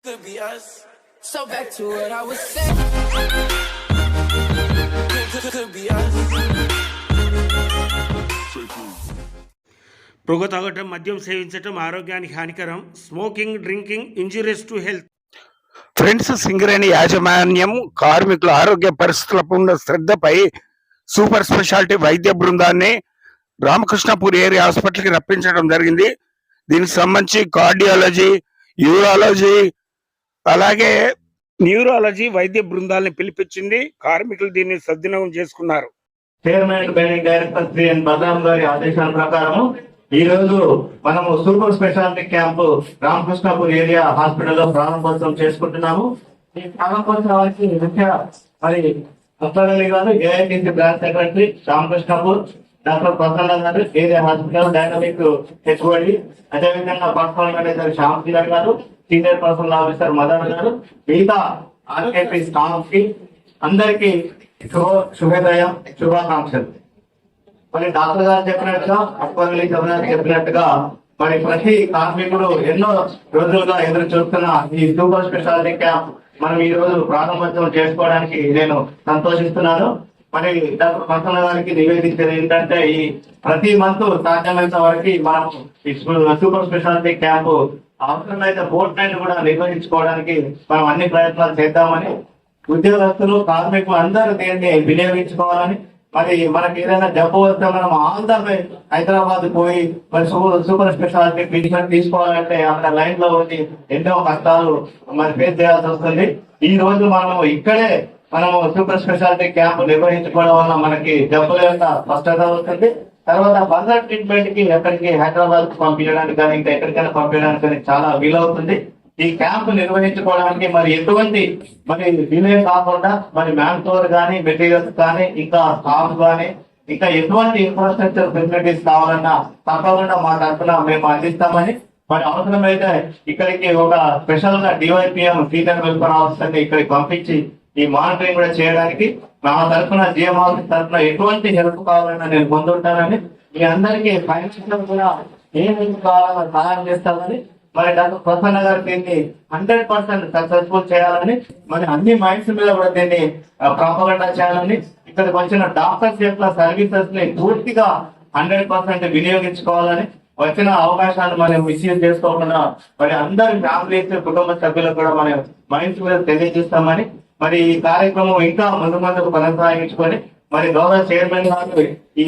Could be us. So back to what I was saying. Could be us. పొగ తాగటం, మద్యం సేవించటం ఆరోగ్యానికి హానికరం. Smoking, drinking injurious to health. Friends Singareni యాజమాన్యం కార్మికుల ఆరోగ్య పరిస్థితులపై ఉన్న శ్రద్ధపై సూపర్ స్పెషాలిటీ వైద్య బృందాన్ని రామకృష్ణపూర్ ఏరియా హాస్పిటల్కి రప్పించడం జరిగింది. దీనికి సంబంధించి కార్డియాలజీ, యూరాలజీ అలాగే న్యూరాలజీ వైద్య బృందాలని పిలిపించింది. కార్మికులు దీన్ని సద్వినియోగం చేసుకున్నారు. చైర్మన్ మేనేజింగ్ డైరెక్టర్ శ్రీ ఎన్ బలరాం గారి ఆదేశాల ప్రకారం ఈ రోజు మనము super speciality camp Ramakrishnapur area హాస్పిటల్లో ప్రారంభోత్సవం చేసుకుంటున్నాము. ఈ ప్రారంభోత్సవానికి ముఖ్య మరి ముఖ్యమంత్రి గారు, AITC branch secretary Ramakrishnapur, doctor Prasanna గారు, ఏరియా హాస్పిటల్ డైనమిక్ హెచ్ఓడి, అదేవిధంగా పర్సనల్ మేనేజర్ శ్యామ్ గారు, సీనియర్ పర్సనల్ ఆఫీసర్ మదన్ గారు, మిగతా ఆర్కేపీ స్టాఫ్ కి అందరికీ శుభోదయం, శుభాకాంక్షలు. మరి డాక్టర్ గారు చెప్పినట్టుగా, అక్బర్ చెప్పినట్టుగా మరి ప్రతి కార్మికుడు ఎన్నో రోజులుగా ఎదురు చూస్తున్న ఈ సూపర్ స్పెషాలిటీ క్యాంప్ మనం ఈ రోజు ప్రారంభోత్సవం చేసుకోవడానికి నేను సంతోషిస్తున్నాను. మరి డాక్టర్ ప్రసన్న గారికి నివేదించేది ఏంటంటే, ఈ ప్రతి మంత్ సాధ్యమైనంత వరకు మనం ఈ సూపర్ స్పెషాలిటీ క్యాంపు అవసరమైతే బోర్డు నైట్ కూడా నిర్వహించుకోవడానికి మనం అన్ని ప్రయత్నాలు చేద్దామని, ఉద్యోగస్తులు, కార్మికులు అందరూ దీన్ని వినియోగించుకోవాలని, మరి మనకి ఏదైనా జబ్బు వస్తే మనం ఆంధ్రపై హైదరాబాద్ పోయి మరి సూపర్ స్పెషాలిటీ ట్రీట్మెంట్ తీసుకోవాలంటే అక్కడ లైన్ లో ఉండి ఎన్నో కష్టాలు మరి ఫేస్ చేయాల్సి వస్తుంది. ఈ రోజు మనము ఇక్కడే మనము సూపర్ స్పెషాలిటీ క్యాంప్ నిర్వహించుకోవడం వల్ల మనకి జబ్బుల యొక్క స్పష్టత వస్తుంది. తర్వాత ఫర్దర్ ట్రీట్మెంట్ కి ఎక్కడికి హైదరాబాద్ కు పంపించడానికి కానీ ఇంకా ఎక్కడికైనా పంపించడానికి కానీ చాలా వీలవుతుంది. ఈ క్యాంప్ నిర్వహించుకోవడానికి మరి ఎటువంటి మరి డిలే కాకుండా మరి మ్యాన్ పవర్ కానీ, మెటీరియల్స్ కానీ, ఇంకా స్టాఫ్ కానీ, ఇంకా ఎటువంటి ఇన్ఫ్రాస్ట్రక్చర్ ఫెసిలిటీస్ కావాలన్నా తప్పకుండా మా తరఫున మేము అందిస్తామని, మరి అవసరమైతే ఇక్కడికి ఒక స్పెషల్ గా డివైపిఎం సీనియర్ వెల్ఫేర్ ఆఫీసర్ ని ఇక్కడికి పంపించి ఈ మానిటరింగ్ కూడా చేయడానికి నా తరఫున, జిఎం ఆఫీస్ తరఫున ఎటువంటి హెల్ప్ కావాలన్నా నేను ముందుంటానని, మీ అందరికీ ఫైనాన్షియల్ కూడా ఏ హెల్ప్ కావాలన్నా సహాయం చేస్తామని, మరి డాక్టర్ ప్రసన్న గారు దీన్ని 100% సక్సెస్ఫుల్ చేయాలని, మరి అన్ని మైండ్స్ మీద కూడా దీన్ని ప్రాపగండా చేయాలని, ఇక్కడికి వచ్చిన డాక్టర్స్ యొక్క సర్వీసెస్ ని పూర్తిగా 100% వినియోగించుకోవాలని, వచ్చిన అవకాశాన్ని మనం మిస్యూజ్ చేసుకోకుండా మరి అందరి ఫ్యామిలీస్, కుటుంబ సభ్యులకు కూడా మనం మైండ్స్ మీద తెలియజేస్తామని, మరి ఈ కార్యక్రమం ఇంకా ముందుకు కొనసాగించుకొని మరి గౌరవ చైర్మన్ గారు ఈ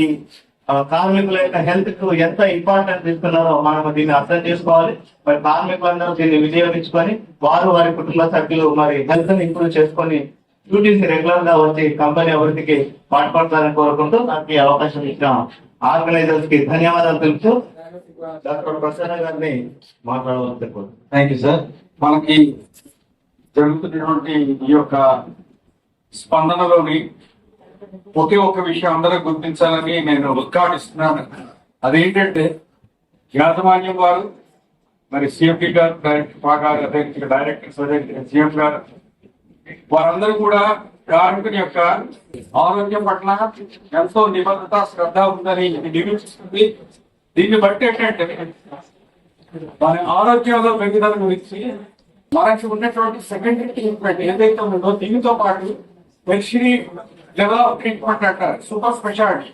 కార్మికుల యొక్క హెల్త్ కు ఎంత ఇంపార్టెన్స్ ఇస్తున్నారో మనం దీన్ని అర్థం చేసుకోవాలి. మరి కార్మికులందరూ దీన్ని వినియోగించుకొని వారి కుటుంబ సభ్యులు మరి హెల్త్ ని ఇంప్రూవ్ చేసుకొని డ్యూటీస్ రెగ్యులర్ గా వచ్చి కంపెనీ అభివృద్ధికి పాటుపడతారని కోరుకుంటూ నాకు ఈ అవకాశం ఇచ్చిన ఆర్గనైజర్స్ కి ధన్యవాదాలు తెలుపుతూ డాక్టర్ ప్రసన్న గారిని మాట్లాడవలసి కోరుతున్నాను. Thank you sir. మనకి జరుగుతున్నటువంటి ఈ యొక్క స్పందనలోని ఒకే ఒక విషయం అందరూ గుర్తించాలని నేను ఉద్ఘాటిస్తున్నాను. అదేంటంటే, యాజమాన్యం వారు, మరి సిఎండి గారు, డైరెక్టర్స్, సీఎం గారు, వారందరూ కూడా కార్మికుని యొక్క ఆరోగ్యం పట్ల ఎంతో నిబద్ధత, శ్రద్ధ ఉందని నిరూపిస్తుంది. దీన్ని బట్టి ఏంటంటే, మన ఆరోగ్యంలో పెరుగుదల గురించి మనకి ఉన్నటువంటి సెకండరీ ట్రీట్మెంట్ ఏదైతే ఉందో దీనితో పాటు టెర్షరీ లెవెల్ ఆఫ్ ట్రీట్మెంట్ అంటారు, సూపర్ స్పెషాలిటీ.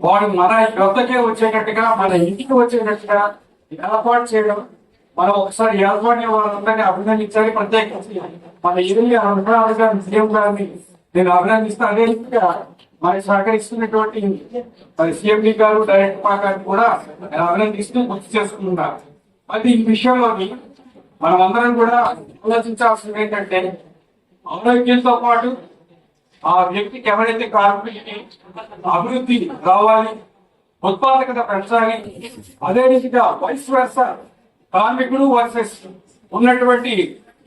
వాడు మన వద్దకే వచ్చేటట్టుగా, మన ఇంటికి వచ్చేటట్టుగా ఏర్పాటు చేయడం, మనం ఒకసారి యాజమాన్యం వాళ్ళందరినీ అభినందించాలి. ప్రత్యేకించి మన ఏరియా సీఎం గారిని నేను అభినందిస్తాను. అదేవిధంగా మరి సహకరిస్తున్నటువంటి మరి సిఎండి గారు, డైరెక్టర్ గారిని కూడా నేను అభినందిస్తూ గుర్తు చేసుకుంటున్నాను. అది ఈ విషయంలోని మనం అందరం కూడా ఆలోచించాల్సింది ఏంటంటే, ఆరోగ్యంతో పాటు ఆ వ్యక్తికి ఎవరైతే కార్మికుడికి అభివృద్ధి రావాలి, ఉత్పాదకత పెంచాలి, అదే రీతిగా వైస్ వర్సా కార్మికుడు వర్సెస్ ఉన్నటువంటి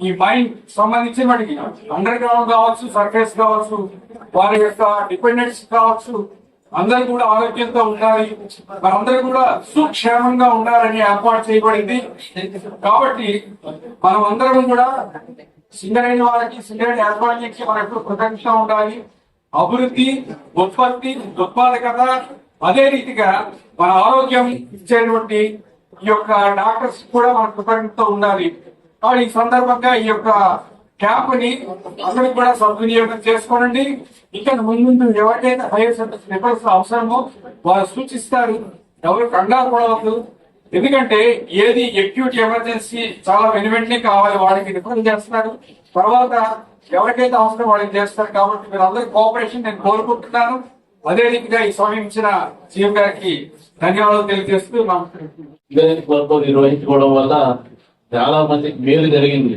ఈ మైండ్ సంబంధించి వాటికి అండర్ గ్రౌండ్ కావచ్చు, సర్ఫేస్ కావచ్చు, వారి యొక్క డిపెండెంట్స్ కావచ్చు, అందరూ కూడా ఆరోగ్యంతో ఉండాలి, మనందరూ కూడా సుక్షేమంగా ఉండాలని ఏర్పాటు చేయబడింది. కాబట్టి మనం అందరం కూడా సింగరేణి వారికి, సింగరేణి యాజమాన్యానికి మనం ఎప్పుడు కృతజ్ఞత ఉండాలి. అభివృద్ధి, ఉత్పత్తి, ఉత్పాదకత, అదే రీతిగా మన ఆరోగ్యం ఇచ్చేటువంటి ఈ యొక్క డాక్టర్స్ కూడా మన కృతజ్ఞత ఉండాలి. ఈ సందర్భంగా ఈ యొక్క క్యాంప్ ని అందరికి కూడా సద్వినియోగం చేసుకోనండి. ఇంకా ముందు ఎవరికైతే హైయర్ రిఫరెన్స్ అవసరమో వారు సూచిస్తారు. ఎవరు కంగారు పడవద్దు. ఎందుకంటే ఏది అక్యూట్ ఎమర్జెన్సీ చాలా వెనువెంటనే కావాలి వాళ్ళకి రిఫర్ చేస్తారు. తర్వాత ఎవరికైతే అవసరం వాళ్ళకి చేస్తారు. కాబట్టి మీరు అందరి కోఆపరేషన్ నేను కోరుకుంటున్నాను. అదే రీతిగా ఈ సమయం ఇచ్చిన సీఎం గారికి ధన్యవాదాలు తెలియజేస్తూ నిర్వహించుకోవడం వల్ల చాలా మందికి మేలు జరిగింది.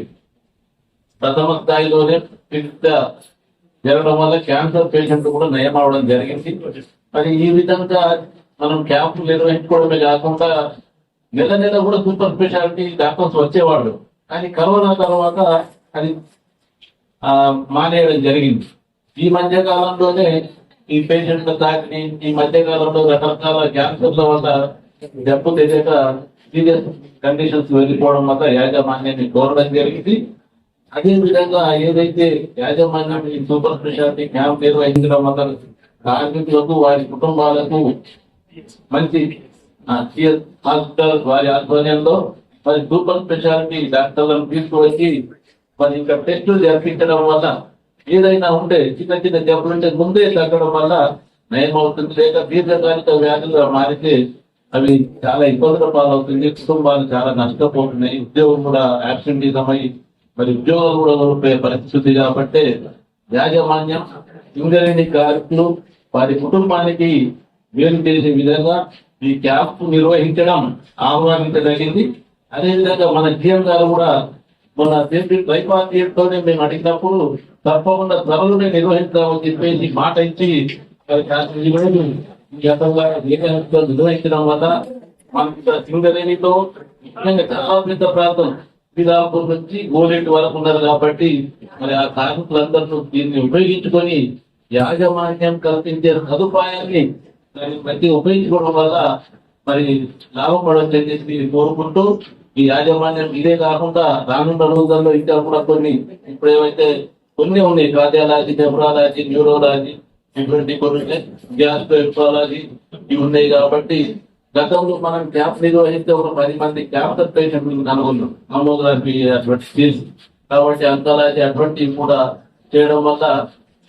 ప్రథమ స్థాయిలోనే చికిత్స జరగడం వల్ల క్యాన్సర్ పేషెంట్ కూడా నయం అవడం జరిగింది. మరి ఈ విధంగా మనం క్యాంపులు నిర్వహించుకోవడమే కాకుండా నెల నెల కూడా సూపర్ స్పెషాలిటీ డాక్టర్స్ వచ్చేవాళ్ళు. కానీ కరోనా తర్వాత అది మానేయడం జరిగింది. ఈ మధ్య కాలంలోనే ఈ పేషెంట్ల తాకిని ఈ మధ్య కాలంలో రకరకాల క్యాన్సర్ల వల్ల జబ్బు తెలియక సీరియస్ కండిషన్స్ వెళ్ళిపోవడం వల్ల యాజమాన్యాన్ని కోరడం జరిగింది. అదే విధంగా ఏదైతే యాజమాన్యం ఈ సూపర్ స్పెషాలిటీ క్యాంప్ నిర్వహించడం వల్ల కార్మికులకు వారి కుటుంబాలకు మంచి హాస్పిటల్ వారి ఆధ్వర్యంలో మరి సూపర్ స్పెషాలిటీ డాక్టర్లను తీసుకువచ్చి మరి ఇంకా టెస్టులు జరిపించడం వల్ల ఏదైనా ఉంటే చిన్న చిన్న జబ్బులుంటే ముందే తగ్గడం వల్ల నయం అవుతుంది. లేక దీర్ఘకాలిక వ్యాధులుగా మారితే అవి చాలా ఇబ్బందుల పాలవుతుంది. కుటుంబాలు చాలా నష్టపోతున్నాయి. ఉద్యోగం కూడా యాబ్సెంటిజం అయి మరి ఉద్యోగాలు కూడా కోల్పోయే పరిస్థితి. కాబట్టి యాజమాన్యం సింగరేణి కార్మికులు వారి కుటుంబానికి మేలు చేసే విధంగా ఈ క్యాంప్ నిర్వహించడం ఆహ్వానించదగింది. అదేవిధంగా మన జీఎం గారు కూడా మన ట్రైపార్టీతోనే మేము అడిగినప్పుడు తప్పకుండా త్వరలోనే నిర్వహించామని చెప్పేసి మాట ఇచ్చి నిర్వహించడం వల్ల మన సింగరేణితో ముఖ్యంగా చాలా పెద్ద ప్రాంతం శ్రీరాంపూర్ నుంచి గోలెట్ వరకు ఉన్నారు. కాబట్టి మరి ఆ కార్మికులందరూ దీన్ని ఉపయోగించుకొని యాజమాన్యం కల్పించే సదుపాయాన్ని దాన్ని మంచిగా ఉపయోగించుకోవడం వల్ల మరి లాభం పడవచ్చని చెప్పి కోరుకుంటూ ఈ యాజమాన్యం ఇదే కాకుండా రానున్న రోజుల్లో ఇంకా కూడా కొన్ని ఇప్పుడు ఏవైతే కొన్ని ఉన్నాయి కార్డియాలజీ, నెఫ్రాలజీ, న్యూరాలజీ, ఇటువంటి కొన్ని గ్యాస్ట్రోఎంట్రాలజీ ఇవి ఉన్నాయి. కాబట్టి గతంలో మనం క్యాంప్ నిర్వహిస్తే ఒక 10 మంది క్యాన్సర్ పేషెంట్లు కనుగొన్నాం మమోగ్రఫీ అటువంటి చేసి. కాబట్టి అంకాలజీ అటువంటివి కూడా చేయడం వల్ల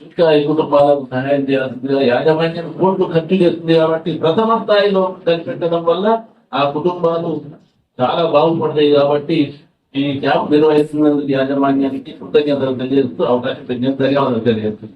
ఇంకా ఈ కుటుంబాలకు సహాయం చేయాల్సిందిగా యాజమాన్యం కోర్టు ఖర్చు చేస్తుంది. కాబట్టి ప్రథమ స్థాయిలో కనిపెట్టడం వల్ల ఆ కుటుంబాలు చాలా బాగుపడతాయి. కాబట్టి ఈ క్యాంప్ నిర్వహిస్తున్నందుకు యాజమాన్యానికి కృతజ్ఞతలు తెలియజేస్తూ అవకాశం ధన్యవాదాలు తెలియజేస్తుంది.